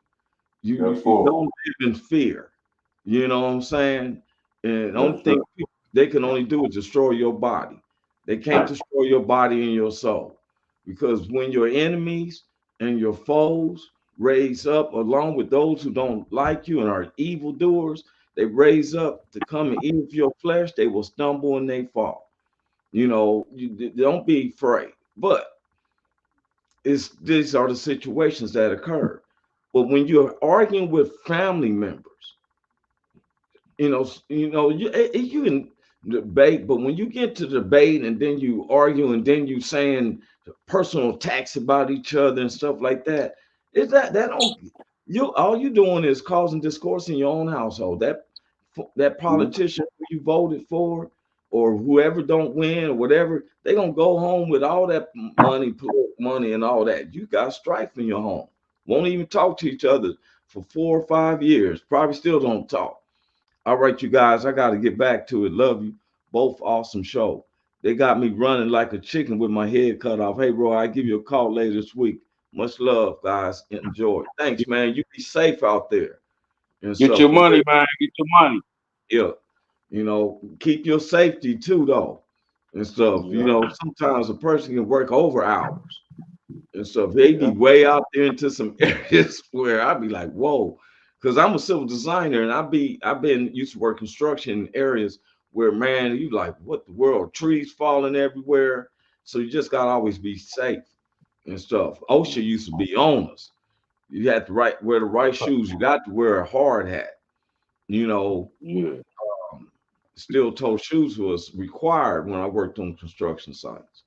You
Therefore.
don't live in fear. You know what I'm saying? And the
Yes,
only thing
sir.
they can only do is destroy your body. They can't destroy your body and your soul. Because when your enemies and your foes raise up along with those who don't like you and are evildoers, they raise up to come and eat of your flesh, they will stumble and they fall. Don't be afraid. But these are the situations that occur. But when you're arguing with family members, you can debate, but when you get to debate and then you argue and then you saying personal attacks about each other and stuff like that, is that don't you all you doing is causing discourse in your own household. That politician who you voted for or whoever don't win or whatever, they're gonna go home with all that money and all that. You got strife in your home. Won't even talk to each other for 4 or 5 years. Probably still don't talk. All right, you guys, I got to get back to it. Love you. Both awesome show. They got me running like a chicken with my head cut off. Hey, bro, I give you a call later this week. Much love, guys. Enjoy. Thanks, man. You be safe out there and
Get
stuff.
your money, man. Get your money.
Yeah. Keep your safety too, though, and stuff.
Yeah.
Sometimes a person can work over hours and stuff. They be
Yeah.
way out there into some areas where I'd be like, whoa, because I'm a civil designer and I've been used to work construction in areas where, man, you like, what the world, trees falling everywhere. So you just gotta always be safe and stuff. OSHA used to be on us. You had to wear the right shoes. You got to wear a hard hat. You know,
Yeah.
um, Steel toe shoes was required when I worked on construction sites.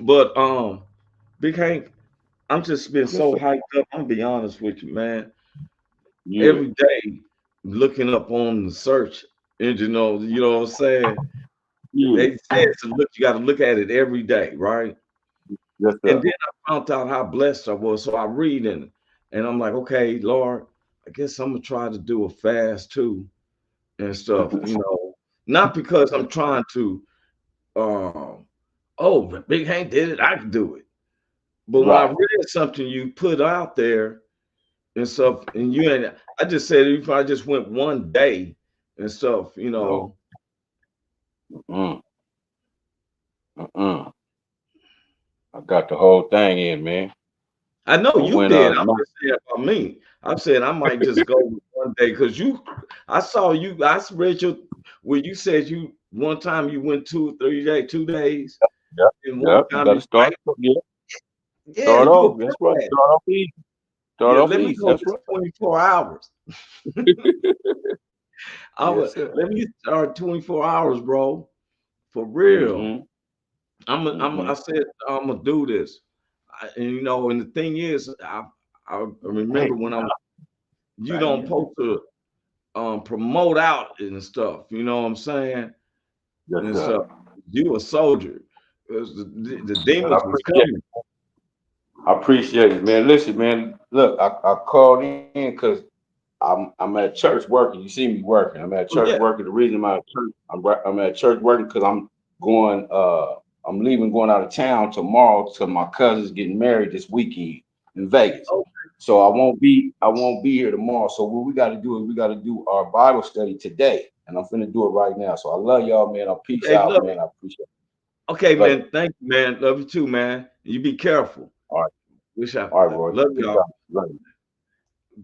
But Big Hank, I'm just been
Yes,
so
sir.
hyped up. I'm gonna be honest with you, man.
Yeah.
Every day looking up on the search engine, you know what I'm saying?
Yeah.
They said to look, you gotta look at it every day, right?
Yes,
And
sir.
then I found out how blessed I was. So I read in it and I'm like, okay, Lord, I guess I'm gonna try to do a fast too and stuff. Not because I'm trying to oh, but Big Hank did it, I can do it. But when I
Right.
read something you put out there and stuff, and I just said if I just went one day and stuff,
No. Mm. Mm. I got the whole thing in, man.
I know
But
you
when
did. I'm just saying about me. I'm saying I might just go one day because I saw you. I read your where you said you one time you went 2 or 3 days, 2 days,
yeah,
and one
yeah, you
time
got to
you
start.
like,
Yeah,
yeah,
start
you a
off.
pro
That's right.
at it.
Start off easy. Start
Yeah,
off
let me
easy.
go
That's
this
right.
24 hours.
Yes, sir.
Let me start 24 hours, bro. For real.
Mm-hmm.
I
Mm-hmm.
said I'm gonna do this. And and the thing is, I
Hey,
remember when you
bang
don't
in.
post to promote out and stuff. You know what I'm saying?
Yes,
And
sir.
so you a soldier. 'Cause the
And I
demons was
appreciate
coming.
I appreciate it, man. Listen, man. Look, I called in because I'm at church working. You see me working. I'm at
Oh
church
yeah.
working. The reason I'm at church, I'm at church working because going I'm leaving going out of town tomorrow to my cousin's getting married this weekend in Vegas.
Oh,
So I won't be here tomorrow. So what we got to do is we got to do our Bible study today, and I'm finna do it right now. So I love y'all, man. I peace
okay,
out,
love
man.
you.
I appreciate
Okay,
it. Love you.
man. Thank you, man. Love you too, man. You be careful.
All right,
Wish I
all right, Roy.
love
Peace
y'all.
out. Love you.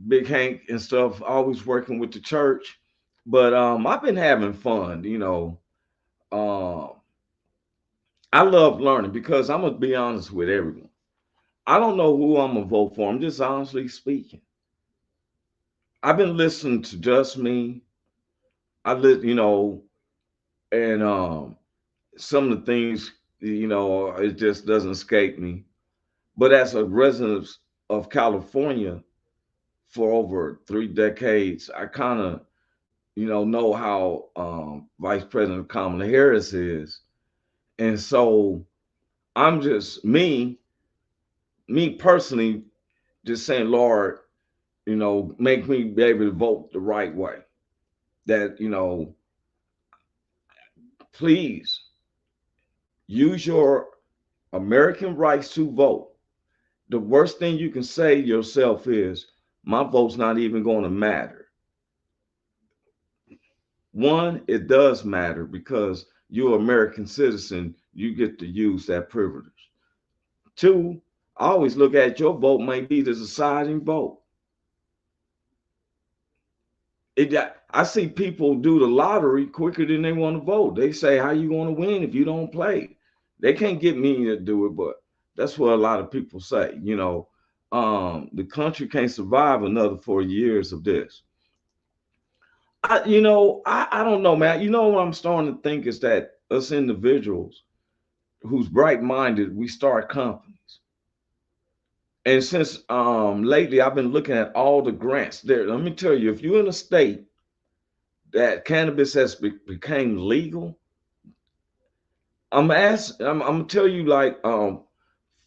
Big Hank and stuff, always working with the church. But I've been having fun. Um I love learning because I'm gonna be honest with everyone. I don't know who I'm gonna vote for. I'm just honestly speaking. I've been listening to Just Me. And some of the things, it just doesn't escape me. But as a resident of California for over 3 decades, I kind of, know how Vice President Kamala Harris is. And so I'm just me personally, just saying, Lord, make me be able to vote the right way. That, please use your American rights to vote. The worst thing you can say to yourself is, my vote's not even going to matter. One, it does matter because you're an American citizen, you get to use that privilege. Two, I always look at your vote may be the deciding vote. I see people do the lottery quicker than they want to vote. They say, how you going to win if you don't play? They can't get me to do it, but that's what a lot of people say. The country can't survive another 4 years of this. I don't know, man. What I'm starting to think is that us individuals who's bright minded, we start companies. And since lately I've been looking at all the grants there. Let me tell you, if you're in a state that cannabis has became legal, I'm gonna tell you like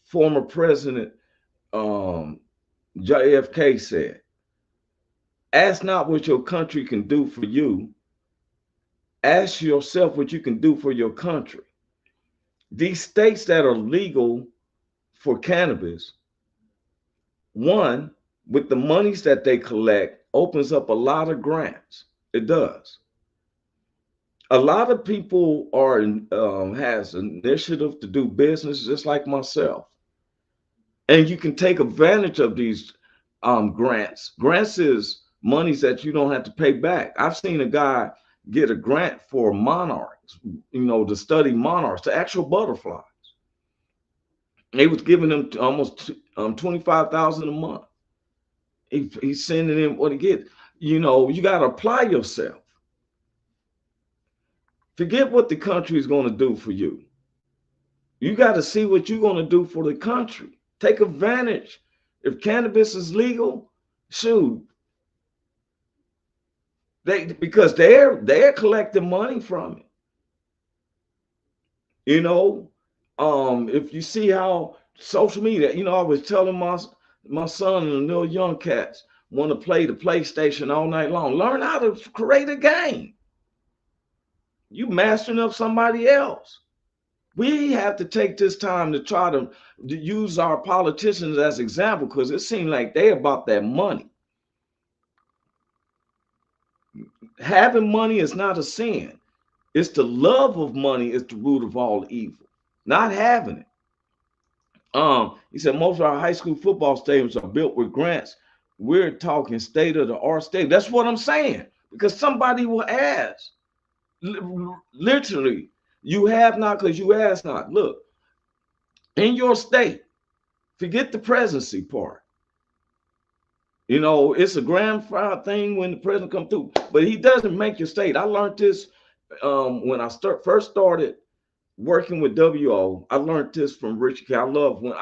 former President um JFK said, ask not what your country can do for you, ask yourself what you can do for your country. These states that are legal for cannabis, one, with the monies that they collect, opens up a lot of grants. It does. A lot of people are has initiative to do business, just like myself, and you can take advantage of these grants. Grants is monies that you don't have to pay back. I've seen a guy get a grant for monarchs, to study monarchs, the actual butterfly. They was giving them almost 25,000 a month. He's sending in what he get. You got to apply yourself. Forget what the country is going to do for you. You got to see what you're going to do for the country. Take advantage. If cannabis is legal, shoot, because they're collecting money from it. If you see how social media, I was telling my son and the little young cats want to play the PlayStation all night long. Learn how to create a game. You mastering up somebody else. We have to take this time to try to use our politicians as example because it seems like they about that money. Having money is not a sin. It's the love of money is the root of all evil. Not having it. He said most of our high school football stadiums are built with grants. We're talking state of the art stadium. That's what I'm saying. Because somebody will ask. Literally, you have not because you ask not. Look, in your state, forget the presidency part. You know, it's a grand final thing when the president comes through, but he doesn't make your state. I learned this when I first started working with WO. I learned this from Richard K. I love when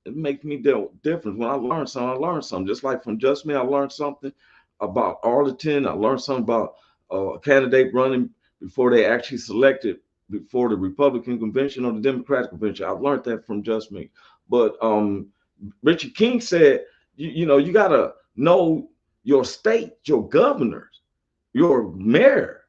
it makes me different. When I learn something. Just like from Just Me, I learned something about Arlington. I learned something about a candidate running before they actually selected before the Republican convention or the Democratic convention. I learned that from Just Me. But Richard King said, you know, you got to know your state, your governors, your mayor.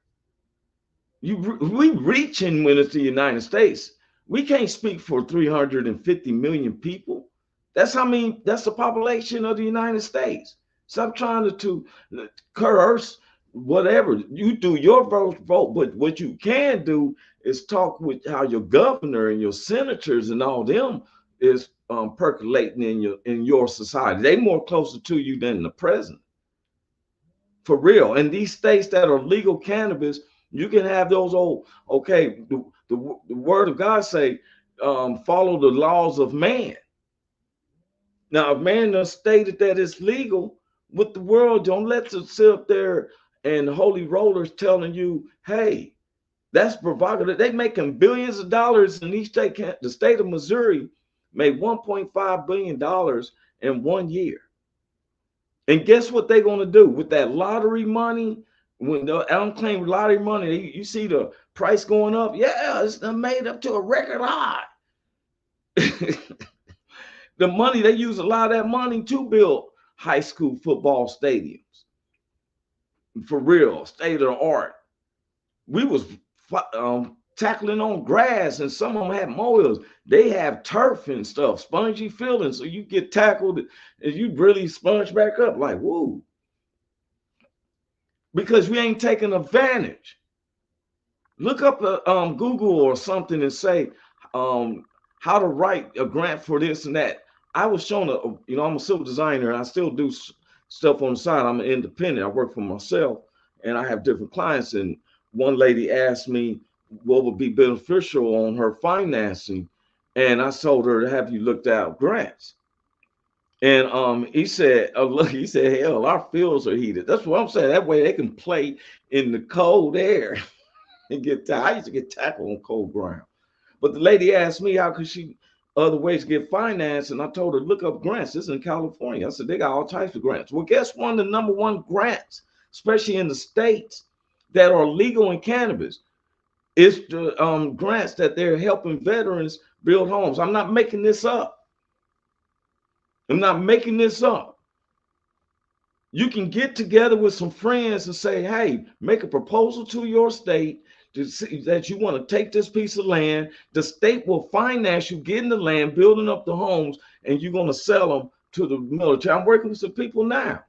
We reaching when it's the United States. We can't speak for 350 million people. That's the population of the United States. Stop trying to curse whatever. You do your vote, but what you can do is talk with how your governor and your senators and all them is percolating in your society. They more closer to you than the president. For real. And these states that are legal cannabis, you can have those old, okay, the word of God say, follow the laws of man. Now, if man has stated that it's legal, with the world, don't let us sit up there and holy rollers telling you, hey, that's provocative. They making billions of dollars in each state. The state of Missouri made $1.5 billion in 1 year. And guess what they're going to do with that lottery money? When the unclaimed lottery money, you see the price going up. Yeah, it's made up to a record high. The money, they use a lot of that money to build high school football stadiums. For real, state of the art. We was tackling on grass, and some of them had mowers. They have turf and stuff, spongy feeling, so you get tackled and you really sponge back up like, woo. Because we ain't taking advantage. Look up Google or something and say how to write a grant for this and that. I was shown I'm a civil designer and I still do stuff on the side. I'm an independent. I work for myself and I have different clients. And one lady asked me what would be beneficial on her financing. And I told her, have you looked at grants? And he said, hell, our fields are heated. That's what I'm saying. That way they can play in the cold air and I used to get tackled on cold ground. But the lady asked me how could she other ways to get finance, and I told her, look up grants. This is in California. I said, they got all types of grants. Well, guess one, the number one grants, especially in the states that are legal in cannabis, is the grants that they're helping veterans build homes. I'm not making this up. I'm not making this up. You can get together with some friends and say, hey, make a proposal to your state to see that you want to take this piece of land. The state will finance you getting the land, building up the homes, and you're going to sell them to the military. I'm working with some people now.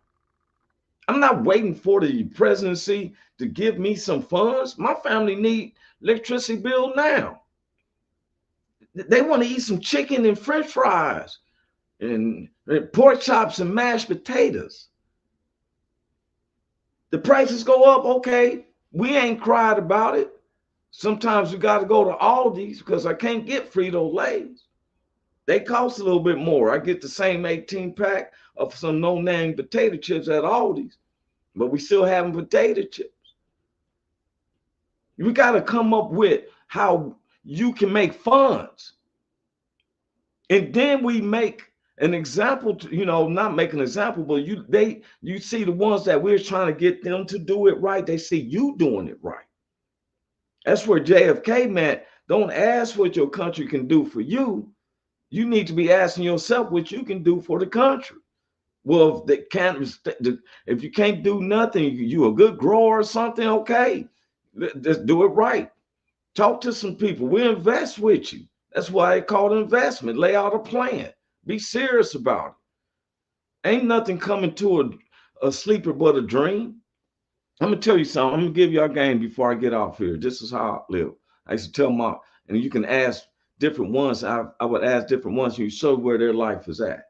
I'm not waiting for the presidency to give me some funds. My family need electricity bill now. They want to eat some chicken and French fries and pork chops and mashed potatoes. The prices go up, okay. We ain't cried about it. Sometimes you got to go to Aldi's because I can't get Frito-Lays. They cost a little bit more. I get the same 18 pack of some no-name potato chips at Aldi's, but we still having potato chips. We got to come up with how you can make funds. And then we make an example, not make an example, but you see the ones that we're trying to get them to do it right. They see you doing it right. That's where JFK meant, don't ask what your country can do for you. You need to be asking yourself what you can do for the country. Well, if you can't do nothing, you a good grower or something, okay, just do it right. Talk to some people. We'll invest with you. That's why they call it investment. Lay out a plan. Be serious about it. Ain't nothing coming to a sleeper but a dream. I'm going to tell you something. I'm going to give y'all a game before I get off here. This is how I live. I used to tell and you can ask different ones. I would ask different ones. You show where their life is at.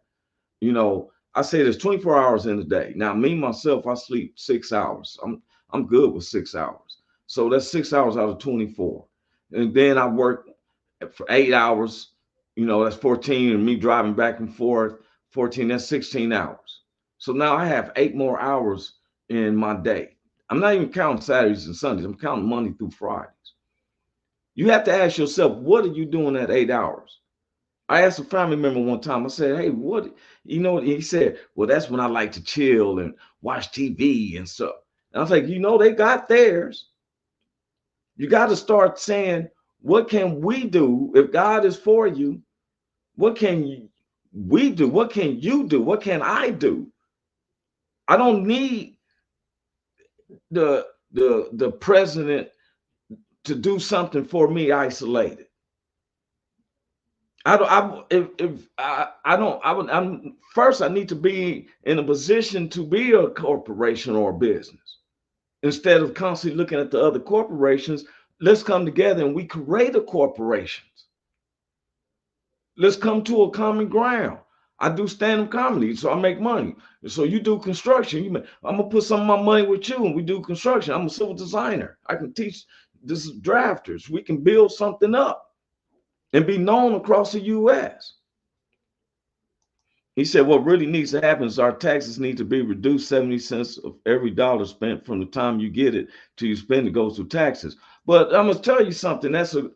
You know, I say there's 24 hours in a day. Now, me myself, I sleep 6 hours. I'm good with 6 hours. So that's 6 hours out of 24. And then I work for 8 hours. You know, that's 14, and me driving back and forth, 14, that's 16 hours. So now I have 8 more hours in my day. I'm not even counting Saturdays and Sundays. I'm counting Monday through Fridays. You have to ask yourself, what are you doing at 8 hours? I asked a family member one time, I said, hey, what, you know, he said, well, that's when I like to chill and watch TV and stuff. And I was like, you know, they got theirs. You got to start saying, what can we do if God is for you? What can we do? What can you do? What can I do? I don't need the president to do something for me isolated. First I need to be in a position to be a corporation or a business. Instead of constantly looking at the other corporations, let's come together and we create a corporations. Let's come to a common ground. I do stand-up comedy, so I make money. So you do construction. I'm gonna put some of my money with you, and we do construction. I'm a civil designer. I can teach this drafters. We can build something up and be known across the U.S. He said, what really needs to happen is our taxes need to be reduced. 70 cents of every dollar spent from the time you get it till you spend it goes through taxes. But I'm gonna tell you something. That's a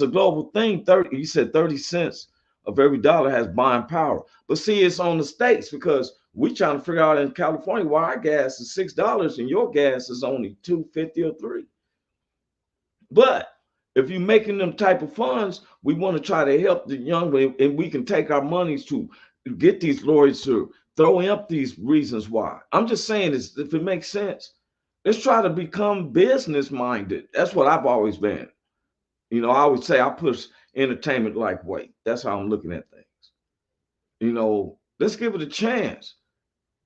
global thing. He said 30 cents of every dollar has buying power. But see, it's on the states, because we trying to figure out in California why our gas is $6 and your gas is only $2.50 or $3. But if you're making them type of funds, we want to try to help the young, and we can take our monies to get these lawyers to throw up these reasons why. I'm just saying this, if it makes sense, let's try to become business minded. That's what I've always been. You know, I always say I push entertainment like weight. That's how I'm looking at things. You know, let's give it a chance.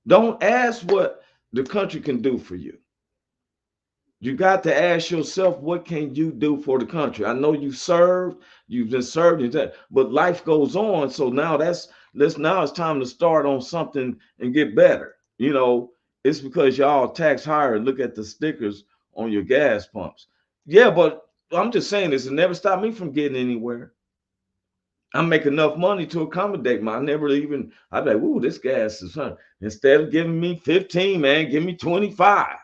Don't ask what the country can do for you. You got to ask yourself, what can you do for the country? I know you served, you've been served, but life goes on. So now now it's time to start on something and get better. You know, it's because y'all tax higher. Look at the stickers on your gas pumps. Yeah, but I'm just saying this, it never stopped me from getting anywhere. I make enough money to accommodate me. I'd be like, ooh, this gas is fun. Instead of giving me 15, man, give me 25.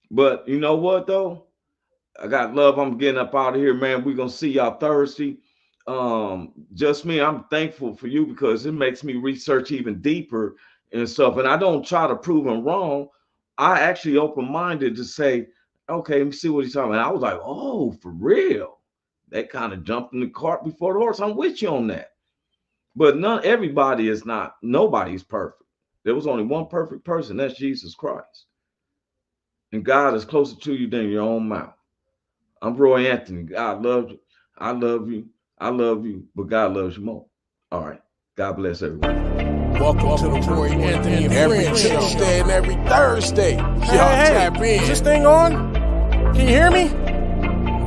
But you know what, though? I got love. I'm getting up out of here, man. We're going to see y'all Thursday. Just me, I'm thankful for you because it makes me research even deeper and stuff. And I don't try to prove them wrong. I actually open-minded to say, okay, let me see what he's talking about. I was like, oh, for real? They kind of jumped in the cart before the horse. I'm with you on that. But nobody's perfect. There was only one perfect person. That's Jesus Christ. And God is closer to you than your own mouth. I'm Roy Anthony. God loves you. I love you. I love you. But God loves you more. All right. God bless everyone.
Welcome to the Roy Anthony and
Every
Friends Show.
Tuesday and every Thursday.
Y'all tap in.
Is this thing on? Can you hear me?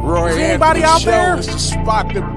Roy
Is anybody
Anthony
out
Show
there?
is the spot to be.